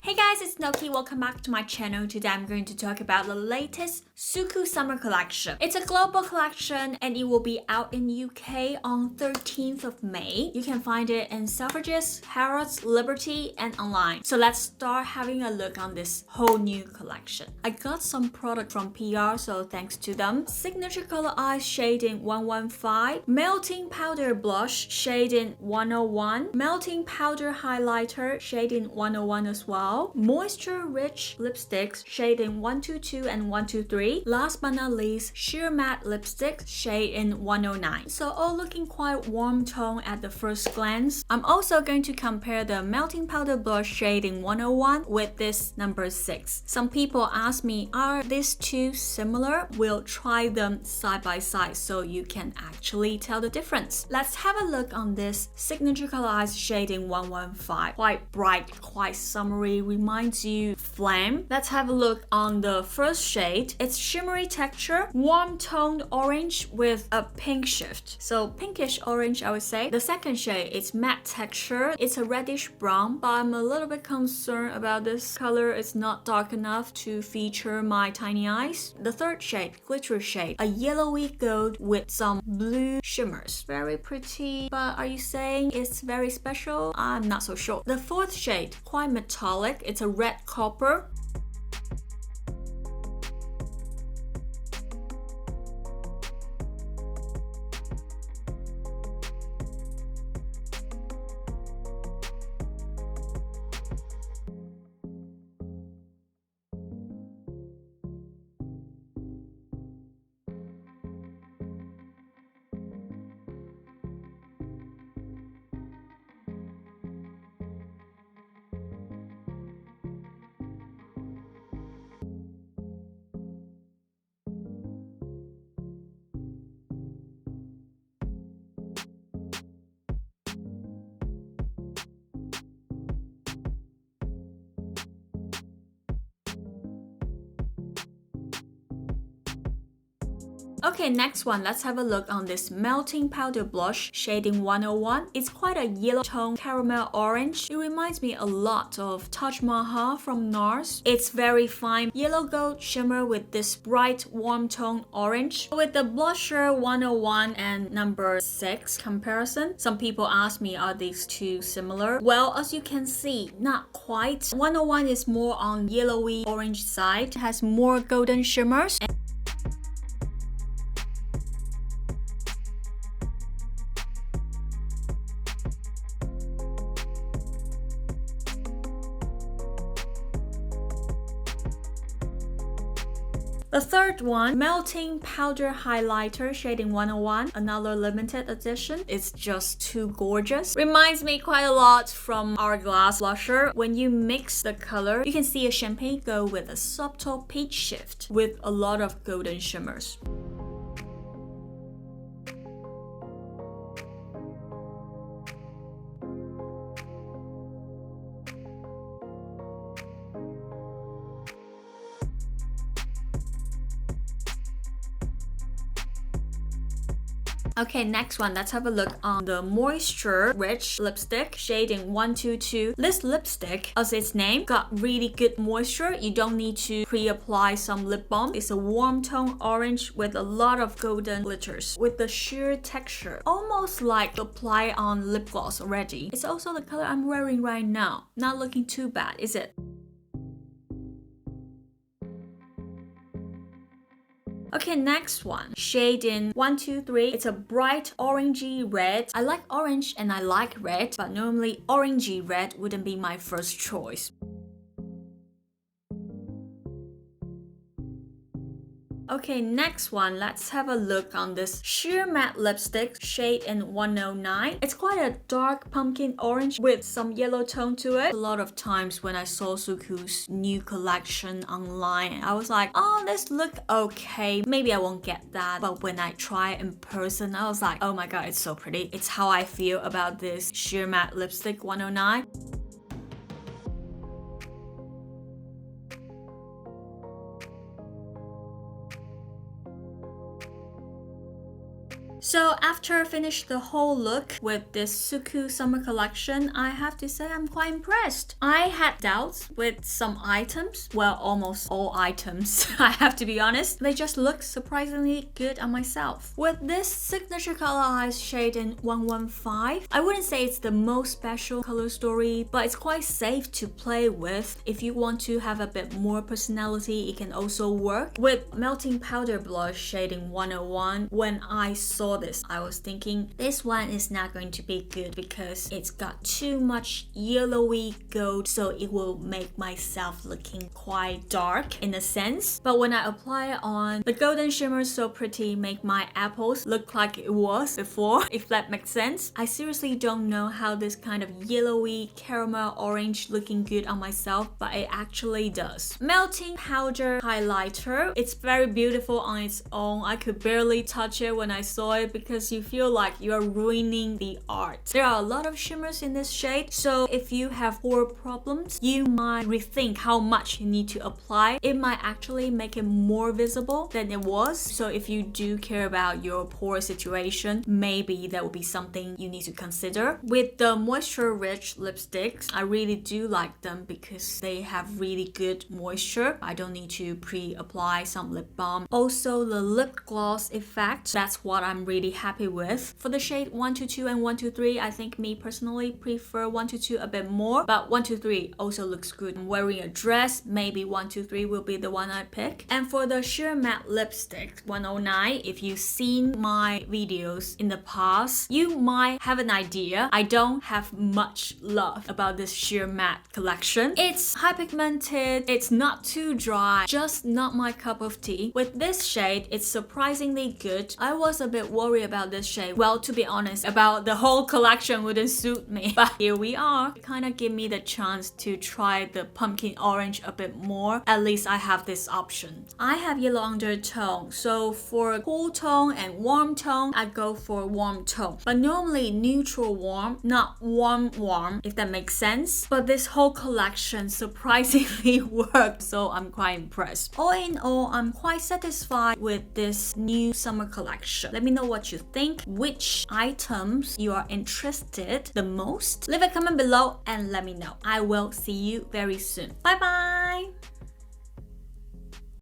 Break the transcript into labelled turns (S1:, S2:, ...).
S1: Hey guys, it's Noki. Welcome back to my channel. Today I'm going to talk about the latest SUQQU Summer collection. It's a global collection and it will be out in UK on 13th of May. You can find it in Selfridges, Harrods, Liberty, and online. So let's start having a look on this whole new collection. I got some product from PR, so thanks to them. Signature Color Eyes shade in 115, Melting Powder Blush shade in 101, Melting Powder Highlighter shade in 101 as well. Moisture Rich Lipsticks shade in 122 and 123. Last but not least, Sheer Matte Lipsticks shade in 109. So all looking quite warm tone at the first glance. I'm also going to compare the Melting Powder Blush shade in 101 with this number 6. Some people ask me, are these two similar? We'll try them side by side so you can actually tell the difference. Let's have a look on this Signature Color Eyes shade in 115. Quite bright, quite summery, reminds you flame. Let's have a look on the first shade. It's shimmery texture, warm toned orange with a pink shift. So pinkish orange, I would say. The second shade, it's matte texture. It's a reddish brown, but I'm a little bit concerned about this color. It's not dark enough to feature my tiny eyes. The third shade, glitter shade, a yellowy gold with some blue shimmers. Very pretty, but are you saying it's very special? I'm not so sure. The fourth shade, quite metallic. It's a red copper. Okay, next one, let's have a look on this Melting Powder Blush shade in 101. It's quite a yellow tone caramel orange. It reminds me a lot of Taj Mahal from NARS. It's very fine yellow gold shimmer with this bright warm tone orange. With the blusher 101 and number 6 comparison, some people ask me, are these two similar? Well, as you can see, not quite. 101 is more on yellowy orange side. It has more golden shimmers. The third one, Melting Powder Highlighter shade in 101, another limited edition. It's just too gorgeous. Reminds me quite a lot from Hourglass blusher. When you mix the color, you can see a champagne gold with a subtle peach shift with a lot of golden shimmers. Okay, next one, let's have a look on the Moisture Rich Lipstick shade in 122. This lipstick, as its name, got really good moisture. You don't need to pre-apply some lip balm. It's a warm tone orange with a lot of golden glitters with the sheer texture, almost like apply on lip gloss already. It's also the color I'm wearing right now. Not looking too bad, is it? Okay, next one, shade in 123. It's a bright orangey red. I like orange and I like red, but normally orangey red wouldn't be my first choice. Okay, next one, let's have a look on this Sheer Matte Lipstick shade in 109. It's quite a dark pumpkin orange with some yellow tone to it. A lot of times when I saw SUQQU's new collection online, I was like, oh, this look okay. Maybe I won't get that. But when I try it in person, I was like, oh my god, it's so pretty. It's how I feel about this Sheer Matte Lipstick 109. So after I finished the whole look with this SUQQU Summer collection, I have to say I'm quite impressed. I had doubts with some items, well, almost all items, I have to be honest. They just look surprisingly good on myself. With this signature color eyes shade in 115, I wouldn't say it's the most special color story, but it's quite safe to play with. If you want to have a bit more personality, it can also work. With melting powder blush shade in 101, when I saw this, I was thinking this one is not going to be good because it's got too much yellowy gold, so it will make myself looking quite dark in a sense. But when I apply it on, the golden shimmer is so pretty, make my apples look like it was before, if that makes sense. I seriously don't know how this kind of yellowy caramel orange looking good on myself, but it actually does. Melting powder highlighter, it's very beautiful on its own. I could barely touch it when I saw it because you feel like you're ruining the art. There are a lot of shimmers in this shade, so if you have pore problems, you might rethink how much you need to apply. It might actually make it more visible than it was. So if you do care about your pore situation, maybe that would be something you need to consider. With the moisture-rich lipsticks, I really do like them because they have really good moisture. I don't need to pre-apply some lip balm. Also, the lip gloss effect, that's what I'm really happy with. For the shade 122 and 123, I think me personally prefer 122 a bit more, but 123 also looks good. I'm wearing a dress, maybe 123 will be the one I pick. And for the sheer matte lipstick 109, if you've seen my videos in the past, you might have an idea. I don't have much love about this sheer matte collection. It's high pigmented, it's not too dry, just not my cup of tea. With this shade, it's surprisingly good. I was a bit worried about this shade. Well, to be honest, about the whole collection wouldn't suit me. But here we are. It kind of give me the chance to try the pumpkin orange a bit more. At least I have this option. I have yellow undertone, so for cool tone and warm tone, I go for warm tone. But normally neutral warm, not warm warm, if that makes sense. But this whole collection surprisingly worked, so I'm quite impressed. All in all, I'm quite satisfied with this new summer collection. Let me know what you think, which items you are interested the most. Leave a comment below and let me know. I will see you very soon. Bye bye!